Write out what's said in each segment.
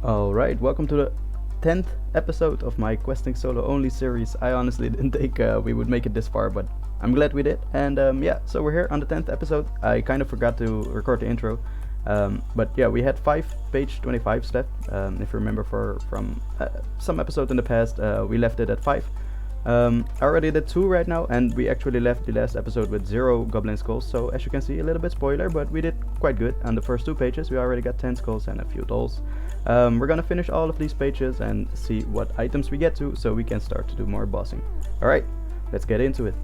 Alright, welcome to the 10th episode of my questing solo only series. I honestly didn't think we would make it this far, but I'm glad we did. And yeah, so we're here on the 10th episode. I kind of forgot to record the intro. But yeah, we had 5 page 25s left. If you remember from some episode in the past, we left it at 5. I already did 2 right now, and we actually left the last episode with 0 goblin skulls. So as you can see, a little bit spoiler, but we did quite good. On the first 2 pages, we already got 10 skulls and a few dolls. We're gonna finish all of these pages and see what items we get to, so we can start to do more bossing. Alright, let's get into it.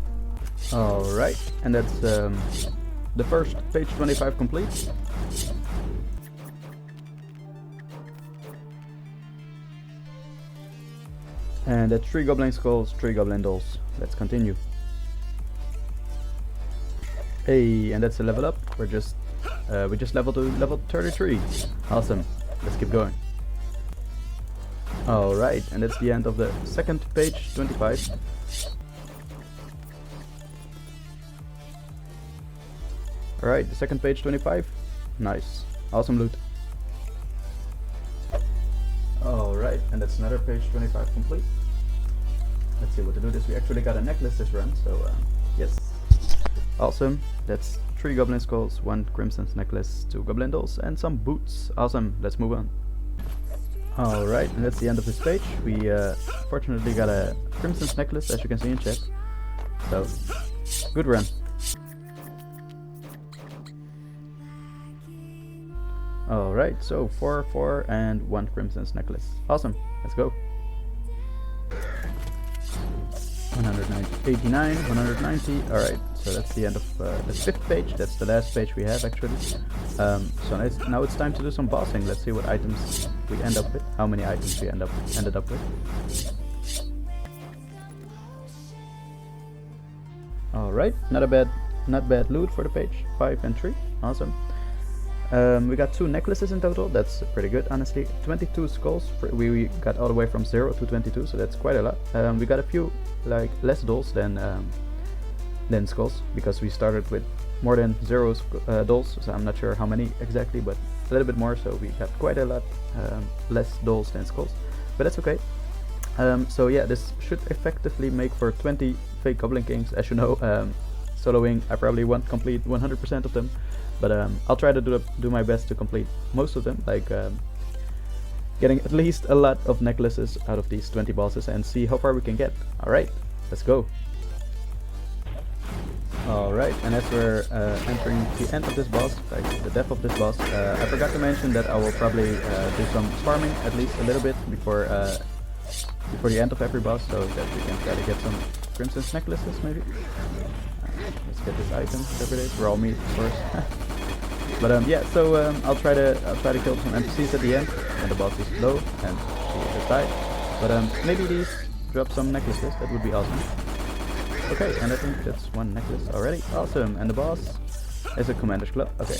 Alright, and that's the first page 25 complete. And that's 3 goblin skulls, 3 goblin dolls. Let's continue. Hey, and that's a level up. We just leveled to level 33. Awesome. Let's keep going. Alright, and that's the end of the second page 25. Alright, the second page 25. Nice. Awesome loot. Alright, and that's another page 25 complete. Let's see what to do this. We actually got a necklace this run, so yes. Awesome. That's 3 goblin skulls, 1 crimson necklace, 2 goblin dolls, and some boots. Awesome. Let's move on. Alright, and that's the end of this page. We fortunately got a crimson necklace, as you can see in chat. So, good run. Alright, so 4, 4, and 1 crimson necklace. Awesome, let's go. 189, 190. Alright, so that's the end of the 5th page. That's the last page we have actually. So now it's time to do some bossing. Let's see what items we end up with. How many items we ended up with. Alright, not bad loot for the page. 5 and 3. Awesome. We got 2 necklaces in total. That's pretty good, honestly. 22 skulls. We got all the way from 0 to 22, so that's quite a lot. We got a few less dolls than skulls, because we started with more than 0 dolls. So I'm not sure how many exactly, but a little bit more. So we got quite a lot less dolls than skulls, but that's okay. So yeah, this should effectively make for 20 fake goblin kings. As you know, soloing, I probably won't complete 100% of them. But I'll try to do my best to complete most of them, like getting at least a lot of necklaces out of these 20 bosses and see how far we can get. Alright, let's go. Alright, and as we're entering the end of this boss, like the death of this boss, I forgot to mention that I will probably do some farming at least a little bit before the end of every boss, so that we can try to get some crimson necklaces maybe. Let's get this item, whatever it is. Raw meat, of course. But yeah, so I'll try to kill some NPCs at the end when the boss is low and she just died. But maybe these drop some necklaces. That would be awesome. Okay, and I think that's 1 necklace already. Awesome. And the boss is a commander's club. Okay,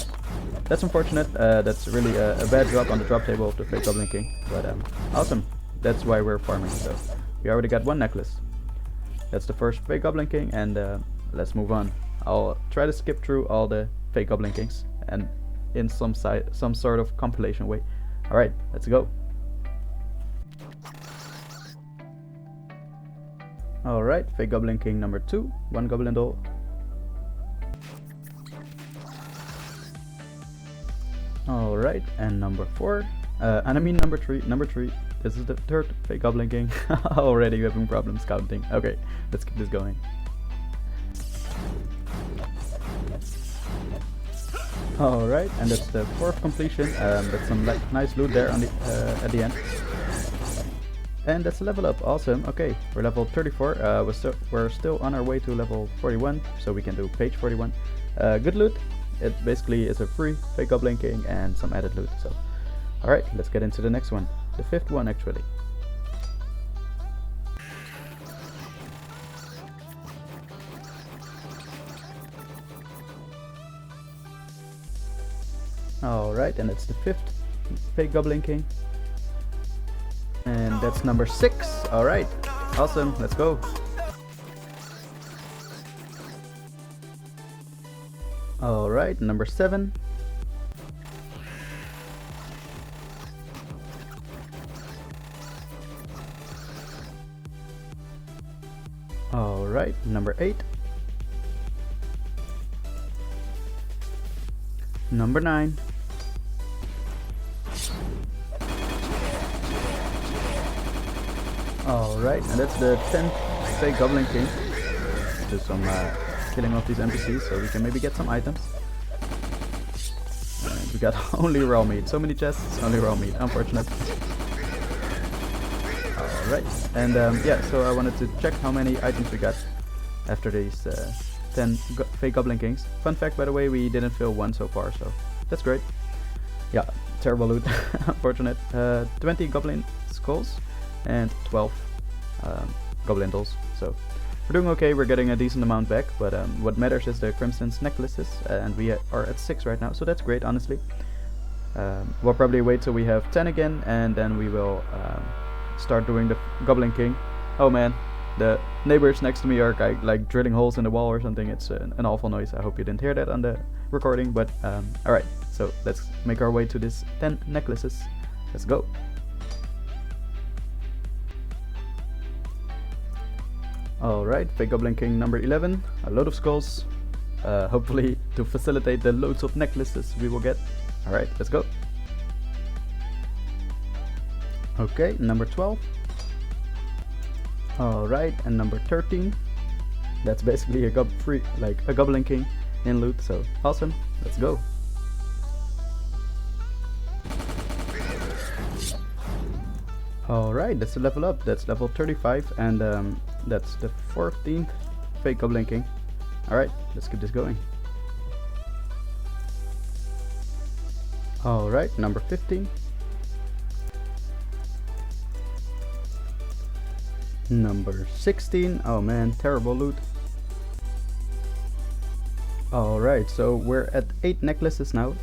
that's unfortunate. That's really a bad drop on the drop table of the fake goblin king. But awesome. That's why we're farming. So we already got 1 necklace. That's the first fake goblin king, and let's move on. I'll try to skip through all the fake goblin kings and in some sort of compilation way. Alright, let's go. Alright, fake goblin king number 2, 1 goblin doll. Alright, and number 4, and I mean number 3, this is the 3rd fake goblin king. Already having problems counting. Okay, let's keep this going. Alright, and that's the 4th completion. That's some nice loot there on the at the end. And that's a level up. Awesome. Okay, we're level 34. We're still on our way to level 41, so we can do page 41. Good loot. It basically is a free fake goblin king and some added loot. So, alright, let's get into the next one. The 5th one actually. Alright, and it's the 5th fake goblin king. And that's number 6. Alright, awesome, let's go. Alright, number 7. Alright, number 8. Number 9. Alright, and that's the 10th fake Goblin King. Do some killing of these NPCs so we can maybe get some items. And we got only raw meat. So many chests, only raw meat. Unfortunate. Alright, and yeah, so I wanted to check how many items we got after these 10 fake Goblin Kings. Fun fact, by the way, we didn't fill one so far, so that's great. Yeah, terrible loot. Unfortunate. 20 Goblin Skulls and 12 Goblin Dolls. So we're doing okay, we're getting a decent amount back, but what matters is the Crimson's necklaces, and we are at 6 right now, so that's great, honestly. We'll probably wait till we have 10 again, and then we will start doing the Goblin King. Oh man, the neighbors next to me are like drilling holes in the wall or something. It's an awful noise. I hope you didn't hear that on the recording, but alright, so let's make our way to this 10 necklaces. Let's go. Alright, fake Goblin King number 11, a load of skulls, hopefully to facilitate the loads of necklaces we will get. Alright, let's go. Okay, number 12. Alright, and number 13. That's basically a Goblin King in loot, so awesome, let's go. Alright, that's a level up, that's level 35, and that's the 14th fake Goblin King. Alright, let's keep this going. Alright, number 15. Number 16. Oh man, terrible loot. Alright, so we're at 8 necklaces now.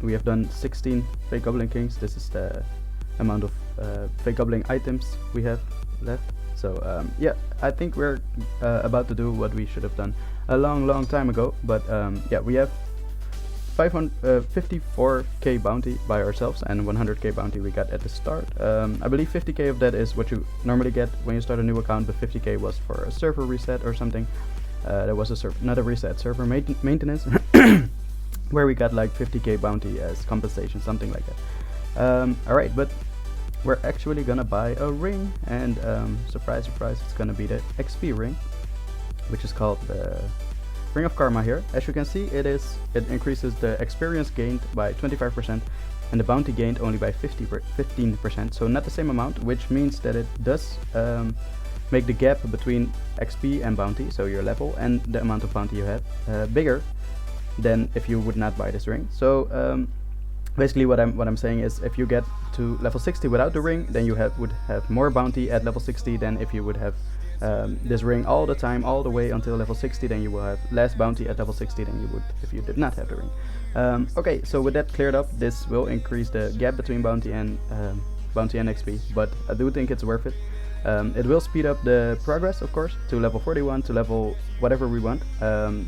We have done 16 fake Goblin Kings. This is the amount of fake Goblin items we have left. So yeah, I think we're about to do what we should have done a long time ago. But yeah, we have 54k bounty by ourselves and 100k bounty we got at the start. I believe 50k of that is what you normally get when you start a new account, but 50k was for a server reset or something. There was not a reset, server maintenance where we got like 50k bounty as compensation, something like that. Alright, but we're actually gonna buy a ring, and surprise surprise, it's gonna be the XP ring, which is called the Ring of Karma here. As you can see, it increases the experience gained by 25% and the bounty gained only by 15%, so not the same amount, which means that it does make the gap between XP and bounty, so your level and the amount of bounty you have, bigger than if you would not buy this ring. So basically what I'm saying is, if you get to level 60 without the ring, then you would have more bounty at level 60 than if you would have this ring all the time, all the way until level 60, then you will have less bounty at level 60 than you would if you did not have the ring. Okay, so with that cleared up, this will increase the gap between bounty and XP, but I do think it's worth it. It will speed up the progress, of course, to level 41, to level whatever we want.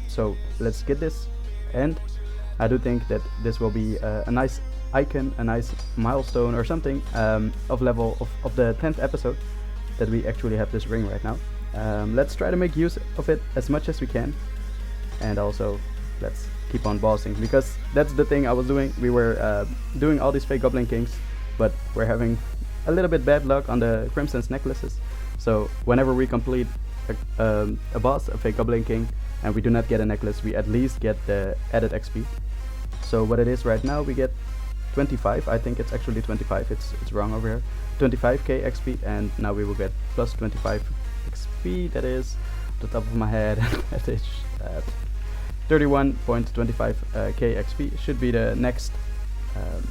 So let's get this, and I do think that this will be a nice icon, a nice milestone or something of the 10th episode, that we actually have this ring right now. Let's try to make use of it as much as we can, and also let's keep on bossing, because that's the thing I was doing. We were doing all these fake Goblin Kings, but we're having a little bit bad luck on the Crimson's necklaces. So whenever we complete a boss, a fake Goblin King, and we do not get a necklace, we at least get the added XP. So what it is right now, we get 25, I think it's actually 25, it's wrong over here, 25k XP, and now we will get plus 25 XP, that is, off the top of my head, that is 31.25k XP, should be the next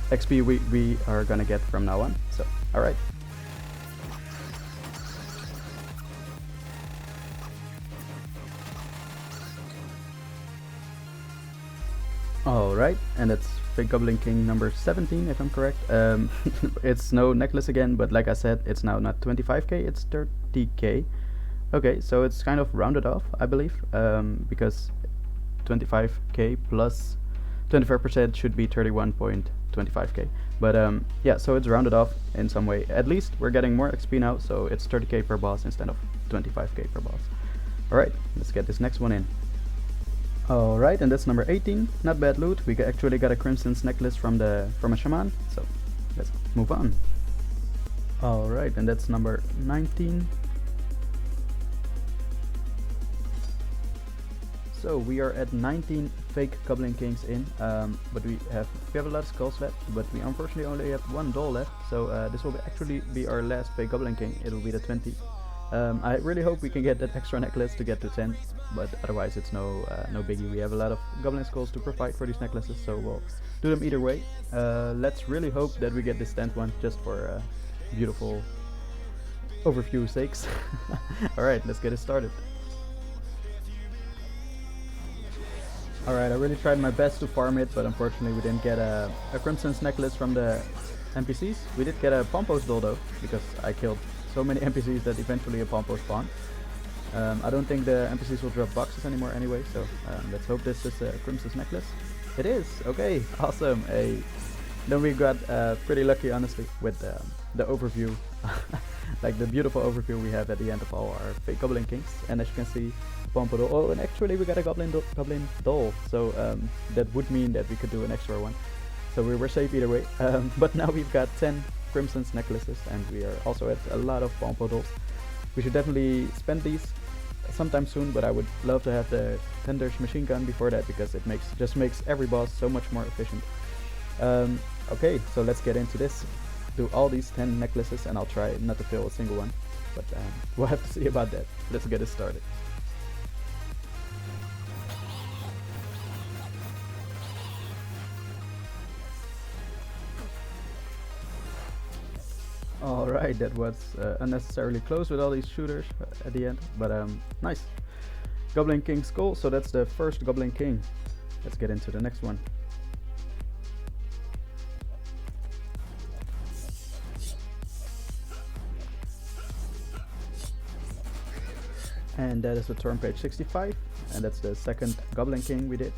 XP we are gonna get from now on. So, alright. Alright, and it's fake Goblin King number 17 if I'm correct. It's no necklace again, but like I said, it's now not 25k, it's 30k. Okay, so it's kind of rounded off, I believe, because 25k plus 25% should be 31.25k. But yeah, so it's rounded off in some way. At least we're getting more XP now, so it's 30k per boss instead of 25k per boss. Alright, let's get this next one in. Alright, and that's number 18. Not bad loot. We actually got a Crimson's necklace from a shaman, so let's move on. Alright, and that's number 19. So we are at 19 fake Goblin Kings in, but we have a lot of skulls left, but we unfortunately only have one doll left, so this will actually be our last fake Goblin King. It will be the 20. I really hope we can get that extra necklace to get to 10, but otherwise it's no biggie. We have a lot of Goblin skulls to provide for these necklaces, so we'll do them either way. Let's really hope that we get this 10th one, just for beautiful overview sakes. Alright, let's get it started. Alright, I really tried my best to farm it, but unfortunately we didn't get a Crimson's necklace from the NPCs. We did get a Pompos doll though, because I killed so many NPCs that eventually a Pompo spawned. I don't think the NPCs will drop boxes anymore anyway, so let's hope this is a Crimson's necklace. It is! Okay, awesome! Then we got pretty lucky honestly with the overview, like the beautiful overview we have at the end of all our fake Goblin Kings. And as you can see, Pompo doll. Oh, and actually we got a Goblin doll, so that would mean that we could do an extra one. So we were safe either way. But now we've got 10 Crimson's necklaces, and we are also at a lot of Pompo dolls. We should definitely spend these sometime soon, but I would love to have the Tender's machine gun before that, because it just makes every boss so much more efficient. Okay, so let's get into this. Do all these 10 necklaces, and I'll try not to fail a single one, but we'll have to see about that. Let's get it started. Alright, that was unnecessarily close with all these shooters at the end, but nice. Goblin King skull, so that's the first Goblin King. Let's get into the next one. And that is the turn page 65, and that's the second Goblin King we did.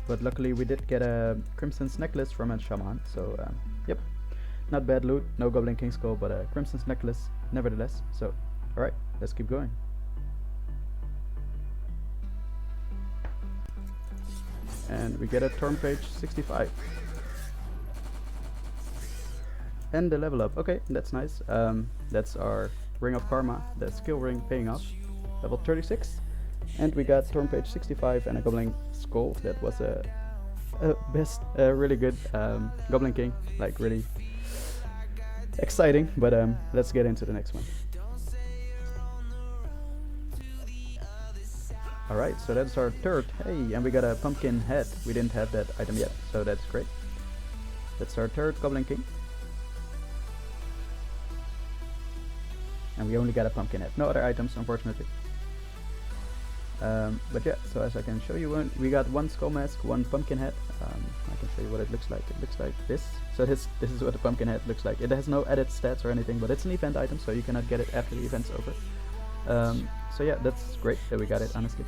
But luckily we did get a Crimson's necklace from a shaman, so yep, not bad loot. No Goblin King skull, but a Crimson's necklace nevertheless. So alright, let's keep going. And we get a turn page 65. And the level up. Okay, that's nice. That's our Ring of Karma, the skill ring paying off. Level 36. And we got turn page 65 and a Goblin skull. That was a really good Goblin King, like really exciting. But let's get into the next one. Alright, so that's our third. Hey, and we got a pumpkin head. We didn't have that item yet, so that's great. That's our third Goblin King. And we only got a pumpkin head. No other items, unfortunately. But yeah, so as I can show you, we got one skull mask, one pumpkin head. I can show you what it looks like. It looks like this. So this is what the pumpkin head looks like. It has no added stats or anything, but it's an event item, so you cannot get it after the event's over. So yeah, that's great that we got it, honestly.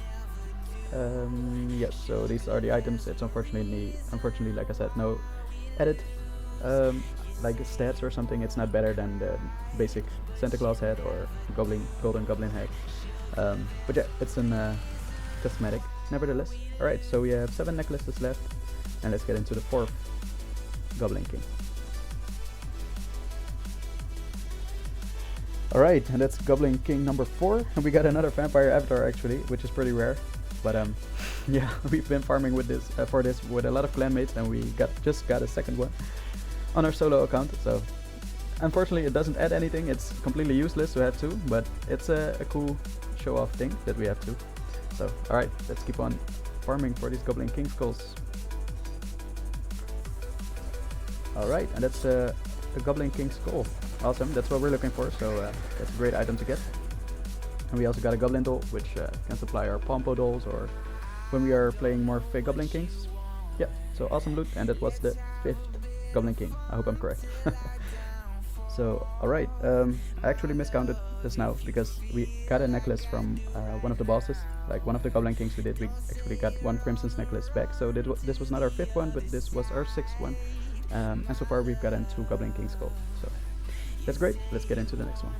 Yes, so these are the items. It's unfortunately, like I said, no added like stats or something. It's not better than the basic Santa Claus head or golden goblin head. But yeah, it's an cosmetic nevertheless. Alright, so we have 7 necklaces left, and let's get into the 4th Goblin King. Alright, and that's Goblin King number 4, and we got another vampire avatar actually, which is pretty rare. But yeah, we've been farming with this for this with a lot of clanmates, and we just got a second one on our solo account. So unfortunately it doesn't add anything. It's completely useless to have 2, but it's a cool show off thing that we have 2. So alright, let's keep on farming for these Goblin King skulls. Alright, and that's the Goblin King skull. Awesome, that's what we're looking for, so that's a great item to get. And we also got a Goblin doll, which can supply our Pompo dolls, or when we are playing more fake Goblin Kings. Yeah, so awesome loot, and that was the 5th Goblin King. I hope I'm correct. So, alright, I actually miscounted this now, because we got a necklace from one of the bosses, like one of the Goblin Kings we did. We actually got one Crimson's necklace back, so this was not our 5th one, but this was our 6th one. And so far we've gotten 2 Goblin King skulls. So That's great. Let's get into the next one.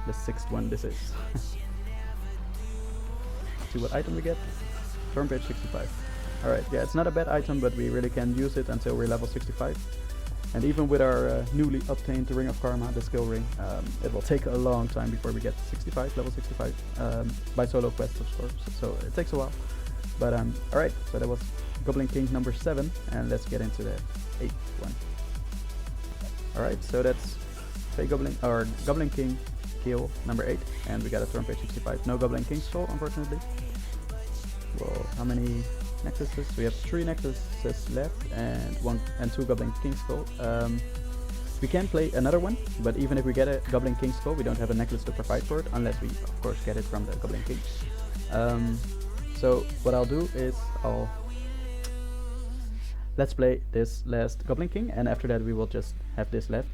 The 6th one this is. See what item we get. Turn page 65. Alright, yeah, it's not a bad item, but we really can use it until we're level 65. And even with our newly obtained Ring of Karma, the skill ring, it will take a long time before we get 65, level 65, by solo quests of course, so it takes a while. But alright, so that was Goblin King number 7, and let's get into the 8th one. Alright, so that's Goblin King kill number 8, and we got a turn page 65. No Goblin King soul, unfortunately. Well, how many necklaces? We have 3 necklaces left and 2 Goblin King skull. We can play another one, but even if we get a Goblin King skull, we don't have a necklace to provide for it, unless we of course get it from the Goblin King. So what I'll do is let's play this last Goblin King, and after that we will just have this left.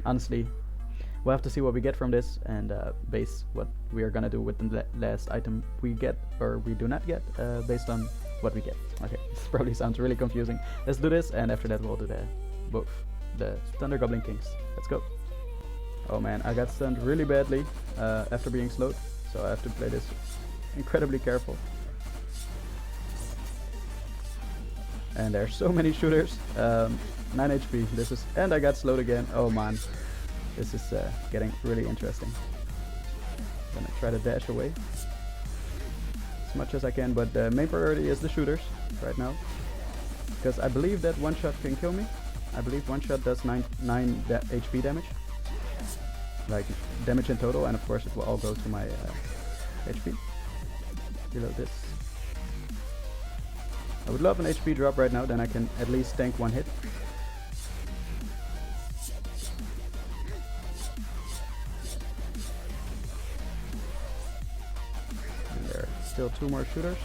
Honestly, we'll have to see what we get from this and base what we are gonna do with the last item we get or we do not get based on what we get. Okay, this probably sounds really confusing. Let's do this, and after that we'll do both the Thunder Goblin Kings. Let's go. Oh man, I got stunned really badly after being slowed, so I have to play this incredibly careful. And there's so many shooters. 9 HP. This is, and I got slowed again. Oh man, this is getting really interesting. Gonna try to dash away as much as I can, but the main priority is the shooters right now, because I believe that one shot can kill me. I believe one shot does 9 HP damage, like damage in total, and of course it will all go to my HP. Reload this. I would love an HP drop right now, then I can at least tank one hit. And there are still 2 more shooters.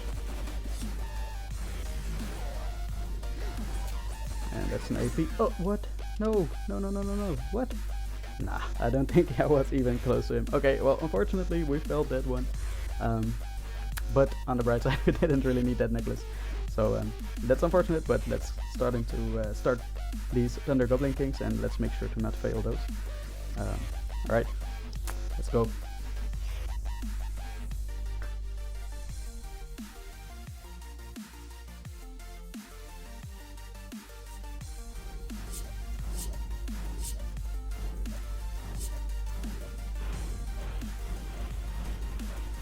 And that's an AP. Oh, what? No, no, no, no, no, no. What? Nah, I don't think I was even close to him. Okay, well, unfortunately, we failed that one. But on the bright side, we didn't really need that necklace. So that's unfortunate, but let's start these Thunder Goblin Kings, and let's make sure to not fail those. Alright, let's go.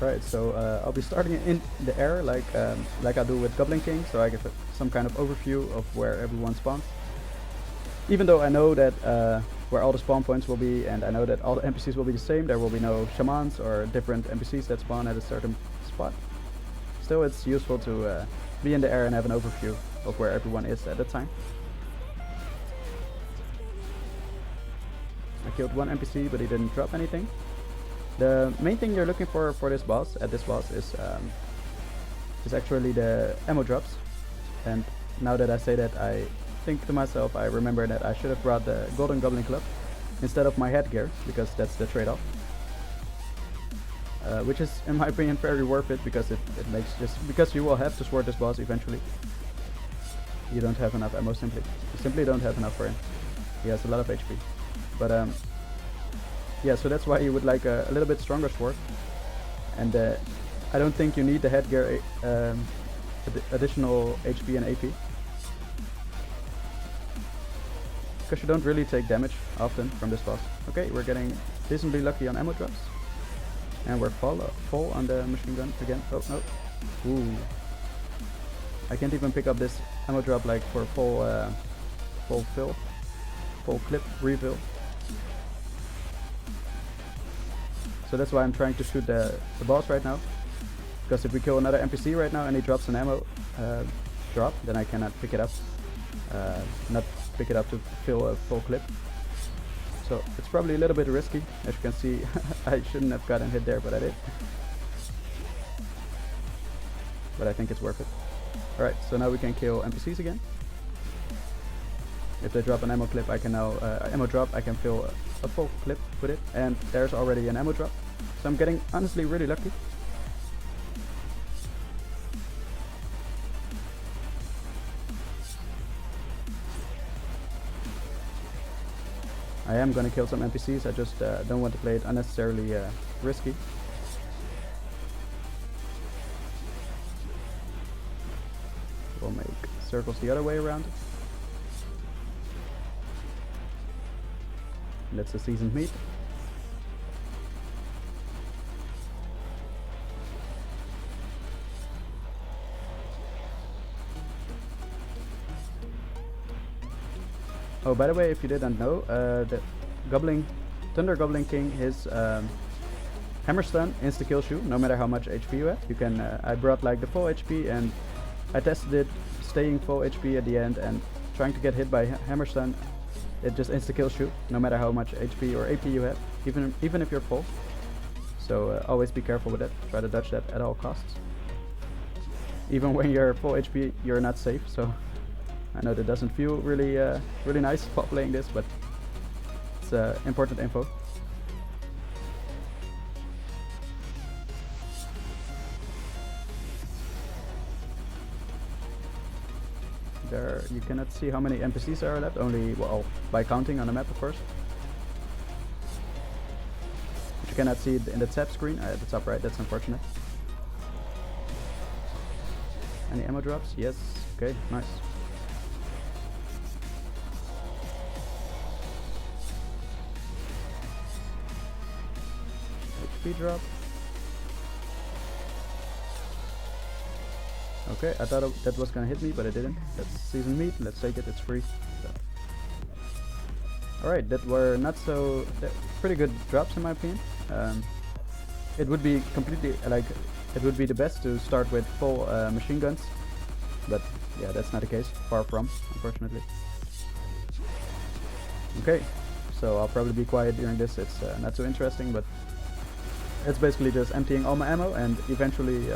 Alright, so I'll be starting in the air like I do with Goblin King, so I get some kind of overview of where everyone spawns. Even though I know that where all the spawn points will be, and I know that all the NPCs will be the same, there will be no shamans or different NPCs that spawn at a certain spot. Still, it's useful to be in the air and have an overview of where everyone is at the time. I killed one NPC, but he didn't drop anything. The main thing you're looking for this boss, is actually the ammo drops. And now that I say that, I think to myself, I remember that I should have brought the Golden Goblin Club instead of my headgear, because that's the trade-off. Which is, in my opinion, very worth it, because it makes because you will have to sword this boss eventually. You don't have enough ammo simply. You simply don't have enough for him. He has a lot of HP. But yeah, so that's why you would like a little bit stronger sword, and I don't think you need the headgear additional HP and AP, because you don't really take damage often from this boss. Okay, we're getting decently lucky on ammo drops, and we're full on the machine gun again. Oh no! Ooh, I can't even pick up this ammo drop like for full clip refill. So that's why I'm trying to shoot the boss right now, because if we kill another NPC right now and he drops an ammo drop, then I cannot pick it up, to fill a full clip. So it's probably a little bit risky. As you can see, I shouldn't have gotten hit there, but I did. But I think it's worth it. Alright, so now we can kill NPCs again. If they drop an ammo clip, I can now ammo drop. I can fill a full clip with it, and there's already an ammo drop. So I'm getting honestly really lucky. I am gonna kill some NPCs, I just don't want to play it unnecessarily risky. We'll make circles the other way around. That's a seasoned meat. Oh, by the way, if you didn't know, the Thunder Goblin King, his hammer stun insta kills you no matter how much HP you have. You can. I brought like the full HP and I tested it, staying full HP at the end and trying to get hit by hammer stun. It just insta kills you no matter how much HP or AP you have, even if you're full. So always be careful with it. Try to dodge that at all costs. Even when you're full HP, you're not safe. So I know that doesn't feel really really nice while playing this, but it's important info. There you cannot see how many NPCs are left, only, well, by counting on the map, of course. But you cannot see it in the tab screen at the top right, that's unfortunate. Any ammo drops? Yes, okay, nice. HP drop. Okay, I thought that was gonna hit me, but it didn't. That's seasoned meat, let's take it, it's free. So. Alright, that were not so... pretty good drops in my opinion. It would be completely, like, it would be the best to start with full machine guns. But yeah, that's not the case, far from, unfortunately. Okay, so I'll probably be quiet during this, it's not so interesting, but it's basically just emptying all my ammo and eventually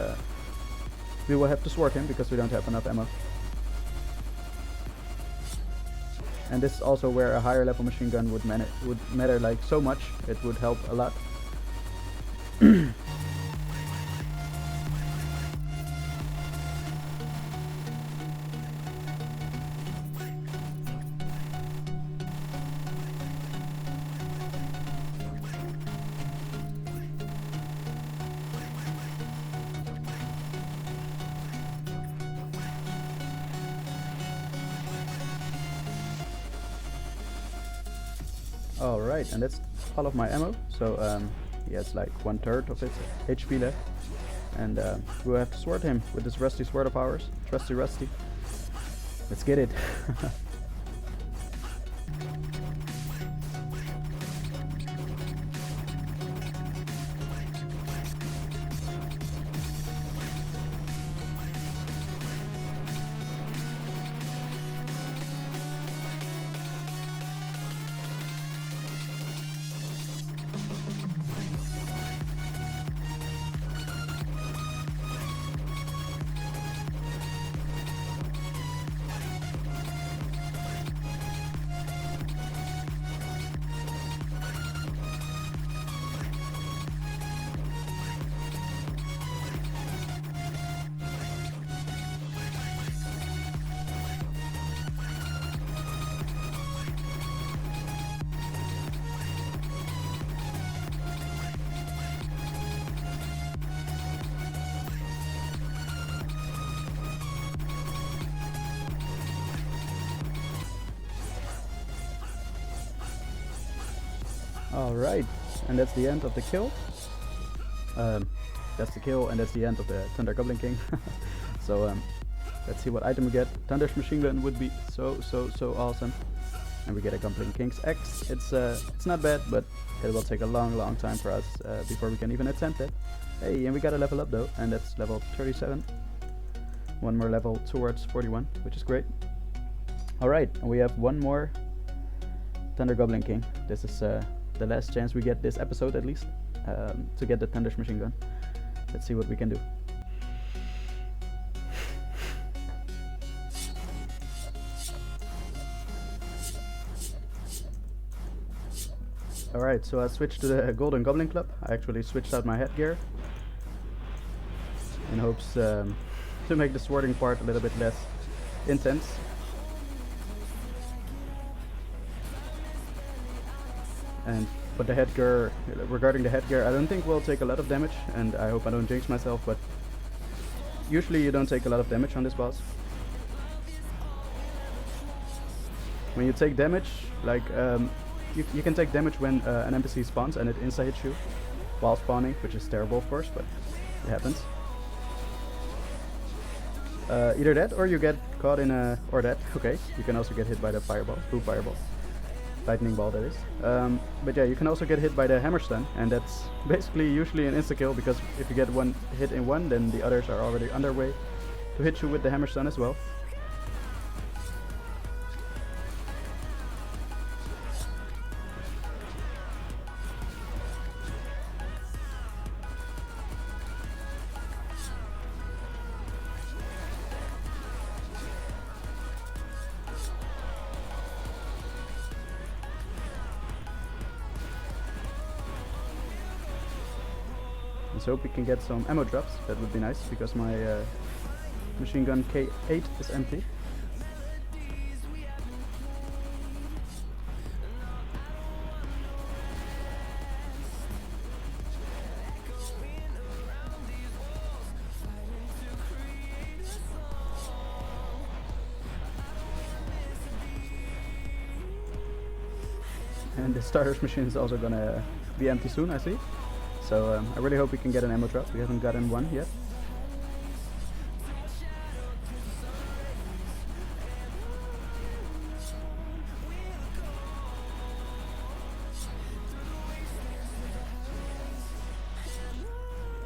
we will have to sword him because we don't have enough ammo. And this is also where a higher level machine gun would matter like so much. It would help a lot. Alright, and that's all of my ammo, so he has like 1/3 of his HP left. And we'll have to sword him with this rusty sword of ours. Trusty Rusty. Let's get it. Alright, and that's the end of the kill. That's the kill and that's the end of the Thunder Goblin King. So let's see what item we get. Thunder's machine gun would be so awesome. And we get a Goblin King's X. It's not bad, but it will take a long time for us before we can even attempt it. Hey, and we got a level up though, and that's level 37. One more level towards 41, which is great. Alright, and we have one more Thunder Goblin King. This is the last chance we get this episode at least to get the Thunder's machine gun. Let's see what we can do. Alright, so I switched to the Golden Goblin Club. I actually switched out my headgear in hopes to make the swording part a little bit less intense. And but the headgear, regarding the headgear, I don't think we'll take a lot of damage, and I hope I don't jinx myself, but usually you don't take a lot of damage on this boss. When you take damage, like you can take damage when an NPC spawns and it insta-hits you while spawning, which is terrible of course, but it happens. Either that or you get caught in a... or that, okay, you can also get hit by the fireball, blue fireball. Lightning ball that is. But yeah, you can also get hit by the hammer stun, and that's basically usually an insta-kill, because if you get one hit in one, then the others are already underway to hit you with the hammer stun as well. Let's hope we can get some ammo drops. That would be nice, because my machine gun K8 is empty. And the starter's machine is also gonna be empty soon, I see. So I really hope we can get an ammo drop. We haven't gotten one yet.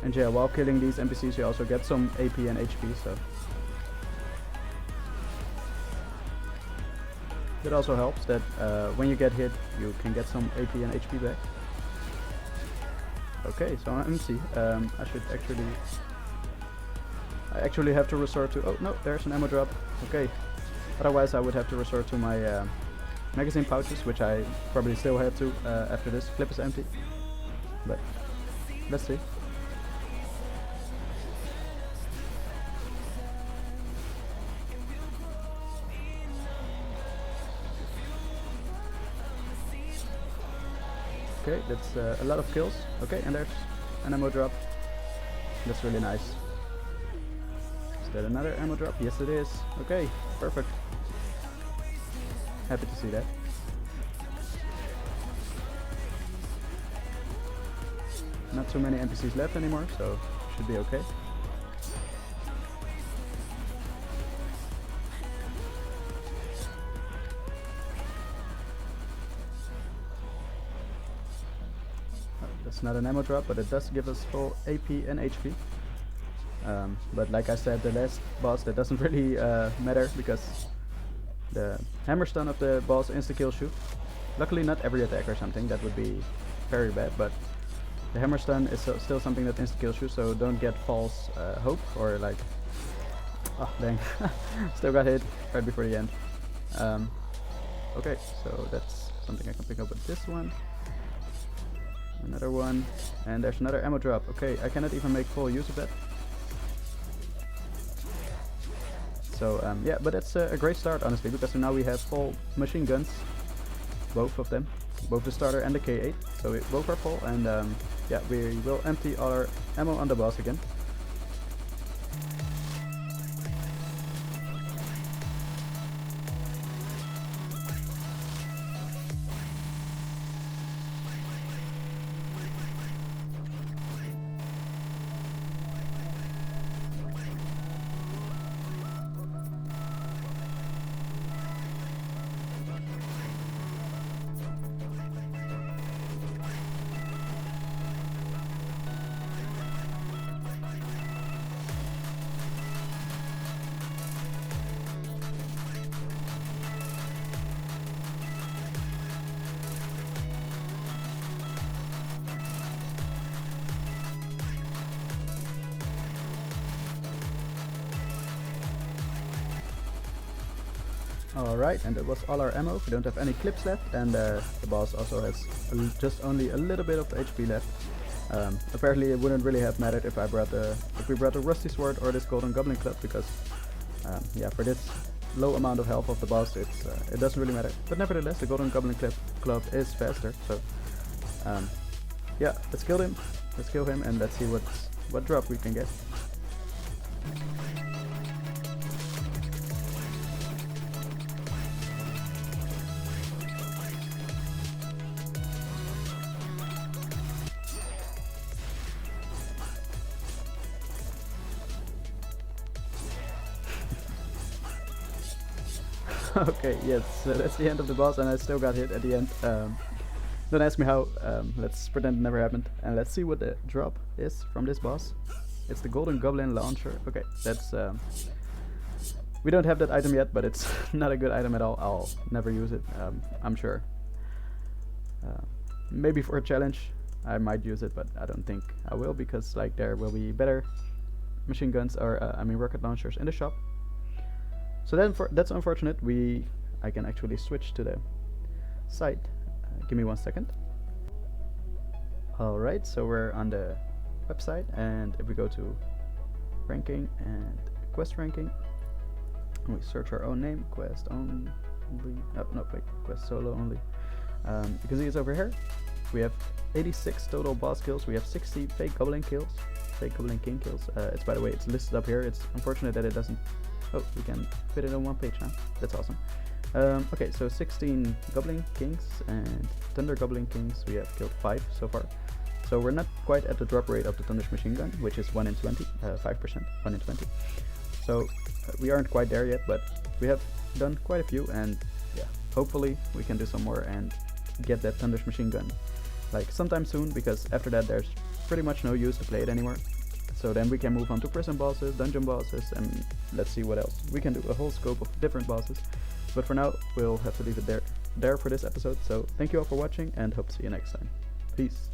And yeah, while killing these NPCs you also get some AP and HP, so it also helps that when you get hit you can get some AP and HP back. Okay, so I'm empty. I actually have to resort to... oh no, there's an ammo drop. Okay, otherwise I would have to resort to my magazine pouches, which I probably still have to after this clip is empty. But let's see. Okay, that's a lot of kills. Okay, and there's an ammo drop. That's really nice. Is that another ammo drop? Yes it is. Okay, perfect. Happy to see that. Not too many NPCs left anymore, so should be okay. That's not an ammo drop, but it does give us full AP and HP. But like I said, the last boss, that doesn't really matter, because the hammer stun of the boss insta-kills you. Luckily not every attack or something, that would be very bad, but the hammer stun is still something that insta-kills you, so don't get false hope, or like... oh dang, still got hit right before the end. Okay, so that's something I can pick up with this one. Another one, and there's another ammo drop. Okay, I cannot even make full use of that. So yeah, but that's a great start honestly, because now we have full machine guns, both of them, both the starter and the K8. So both are full, and yeah, we will empty all our ammo on the boss again. Alright, and that was all our ammo. We don't have any clips left, and the boss also has just only a little bit of HP left. Apparently it wouldn't really have mattered if we brought a rusty sword or this golden goblin club, because yeah, for this low amount of health of the boss it doesn't really matter. But nevertheless, the golden goblin club is faster, so Yeah, let's kill him. Let's kill him and let's see what drop we can get. Okay, yes, so that's the end of the boss, and I still got hit at the end. Don't ask me how, let's pretend it never happened, and let's see what the drop is from this boss. It's the Golden Goblin Launcher. Okay, that's, we don't have that item yet, but it's not a good item at all. I'll never use it, I'm sure. Maybe for a challenge I might use it, but I don't think I will, because like there will be better machine guns, or I mean rocket launchers in the shop. So then that's unfortunate. I can actually switch to the site. Give me 1 second. Alright, so we're on the website, and if we go to ranking and quest ranking, and we search our own name, quest only, oh no wait, quest solo only, you can see it's over here. We have 86 total boss kills, we have 60 fake goblin kills, fake goblin king kills. It's, by the way, it's listed up here. It's unfortunate that it doesn't, oh, we can fit it on one page now. That's awesome. Okay, so 16 Goblin Kings and Thunder Goblin Kings. We have killed 5 so far. So we're not quite at the drop rate of the Thunder's machine gun, which is 1 in 20, 5%, 1 in 20. So we aren't quite there yet, but we have done quite a few, and yeah, hopefully we can do some more and get that Thunder's machine gun like sometime soon, because after that there's pretty much no use to play it anymore. So then we can move on to prison bosses, dungeon bosses, and let's see what else. We can do a whole scope of different bosses. But for now, we'll have to leave it there for this episode. So thank you all for watching, and hope to see you next time. Peace.